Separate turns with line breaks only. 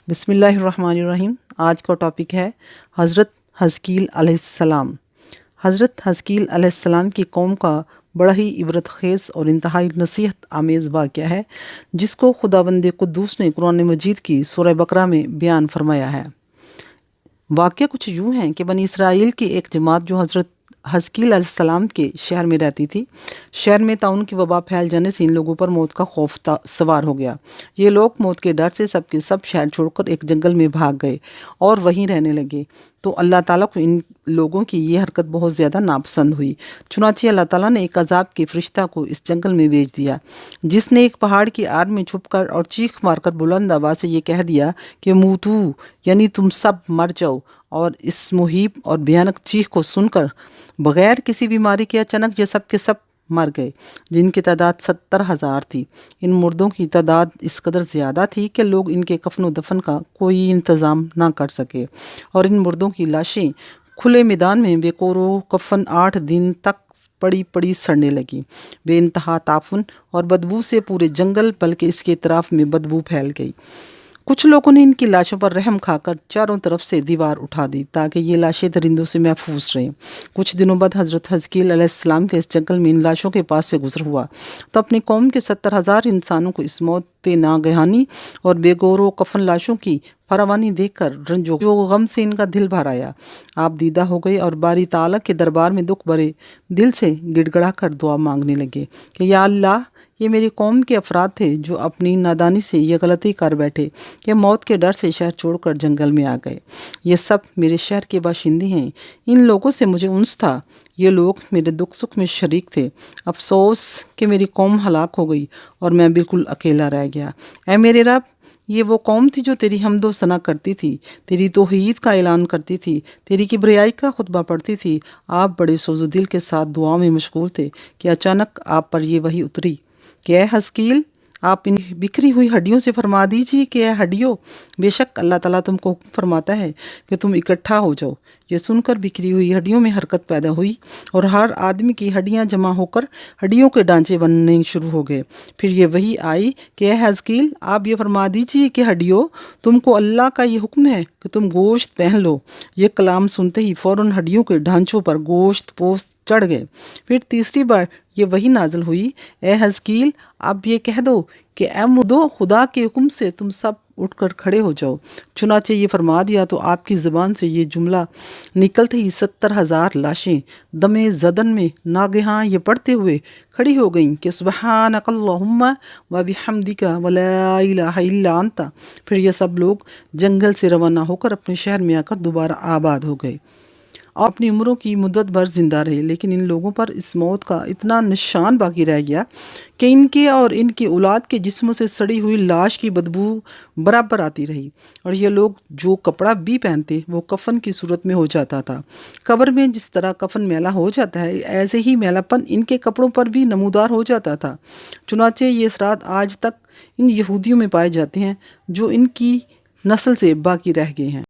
بسم اللہ الرحمن الرحیم۔ آج کا ٹاپک ہے حضرت حزقیل علیہ السلام۔ حضرت حزقیل علیہ السلام کی قوم کا بڑا ہی عبرت خیز اور انتہائی نصیحت آمیز واقعہ ہے، جس کو خداوند قدوس نے قرآن مجید کی سورہ بقرہ میں بیان فرمایا ہے۔ واقعہ کچھ یوں ہے کہ بنی اسرائیل کی ایک جماعت جو حضرت حزقیل علیہ السلام کے شہر میں رہتی تھی، شہر میں طاعون کی وبا پھیل جانے سے ان لوگوں پر موت کا خوف سوار ہو گیا۔ یہ لوگ موت کے ڈر سے سب کے سب شہر چھوڑ کر ایک جنگل میں بھاگ گئے اور وہیں رہنے لگے۔ تو اللہ تعالیٰ کو ان لوگوں کی یہ حرکت بہت زیادہ ناپسند ہوئی، چنانچہ اللہ تعالیٰ نے ایک عذاب کے فرشتہ کو اس جنگل میں بھیج دیا، جس نے ایک پہاڑ کی آڑ میں چھپ کر اور چیخ مار کر بلند آواز سے یہ کہہ دیا کہ موتو، یعنی تم سب مر جاؤ۔ اور اس مہیب اور بھیانک چیخ کو سن کر بغیر کسی بیماری کے اچانک یہ سب کے سب مر گئے، جن کی تعداد 70,000 تھی۔ ان مردوں کی تعداد اس قدر زیادہ تھی کہ لوگ ان کے کفن و دفن کا کوئی انتظام نہ کر سکے، اور ان مردوں کی لاشیں کھلے میدان میں بے قور و کفن 8 دن تک پڑی پڑی سڑنے لگیں۔ بے انتہا تعفن اور بدبو سے پورے جنگل بلکہ اس کے اطراف میں بدبو پھیل گئی۔ کچھ لوگوں نے ان کی لاشوں پر رحم کھا کر چاروں طرف سے دیوار اٹھا دی تاکہ یہ لاشیں درندوں سے محفوظ رہیں۔ کچھ دنوں بعد حضرت حزقیل علیہ السلام کے اس جنگل میں ان لاشوں کے پاس سے گزر ہوا تو اپنی قوم کے 70,000 انسانوں کو اس موت ناگہانی اور بے گور و کفن لاشوں کی فراوانی دیکھ کر رنج و غم سے ان کا دل بھر آیا۔ آپ دیدہ ہو گئے اور باری تعالیٰ کے دربار میں دکھ بھرے دل سے گڑ گڑا کر دعا مانگنے لگے کہ یا اللہ، یہ میری قوم کے افراد تھے جو اپنی نادانی سے یہ غلطی کر بیٹھے کہ موت کے ڈر سے شہر چھوڑ کر جنگل میں آ گئے۔ یہ سب میرے شہر کے باشندے ہیں، ان لوگوں سے مجھے انس تھا، یہ لوگ میرے دکھ سکھ میں شریک تھے۔ افسوس کہ میری قوم ہلاک ہو گئی اور میں بالکل اکیلا رہ گیا۔ اے میرے رب، یہ وہ قوم تھی جو تیری حمد و ثنا کرتی تھی، تیری توحید کا اعلان کرتی تھی، تیری کبریائی کا خطبہ پڑھتی تھی۔ آپ بڑے سوز و دل کے ساتھ دعا میں مشغول تھے کہ اچانک آپ پر یہ وحی اتری کہ اے حزقیل، آپ ان بکھری ہوئی ہڈیوں سے فرما دیجیے کہ اے ہڈیوں، بے شک اللہ تعالیٰ تم کو حکم فرماتا ہے کہ تم اکٹھا ہو جاؤ۔ یہ سن کر بکھری ہوئی ہڈیوں میں حرکت پیدا ہوئی اور ہر آدمی کی ہڈیاں جمع ہو کر ہڈیوں کے ڈھانچے بننے شروع ہو گئے۔ پھر یہ وحی آئی کہ اے حزقیل، آپ یہ فرما دیجیے کہ ہڈیوں، تم کو اللہ کا یہ حکم ہے کہ تم گوشت پہن لو۔ یہ کلام سنتے ہی فوراً ہڈیوں کے ڈھانچوں پر گوشت پوست چڑھ گئے۔ پھر تیسری بار یہ وحی نازل ہوئی، اے حزقیل، اب یہ کہہ دو کہ اے مردو، خدا کے حکم سے تم سب اٹھ کر کھڑے ہو جاؤ۔ چنانچہ یہ فرما دیا تو آپ کی زبان سے یہ جملہ نکلتے ہی 70,000 لاشیں دم زدن میں ناگہاں یہ پڑھتے ہوئے کھڑی ہو گئیں کہ سبحانک اللہم و بحمدک ولا الہ الا انت۔ پھر یہ سب لوگ جنگل سے روانہ ہو کر اپنے شہر میں آ کر دوبارہ آباد ہو گئے اور اپنی عمروں کی مدت بھر زندہ رہے۔ لیکن ان لوگوں پر اس موت کا اتنا نشان باقی رہ گیا کہ ان کے اور ان کی اولاد کے جسموں سے سڑی ہوئی لاش کی بدبو برابر آتی رہی، اور یہ لوگ جو کپڑا بھی پہنتے وہ کفن کی صورت میں ہو جاتا تھا۔ قبر میں جس طرح کفن میلا ہو جاتا ہے، ایسے ہی میلا پن ان کے کپڑوں پر بھی نمودار ہو جاتا تھا۔ چنانچہ یہ اثرات آج تک ان یہودیوں میں پائے جاتے ہیں جو ان کی نسل سے باقی رہ گئے ہیں۔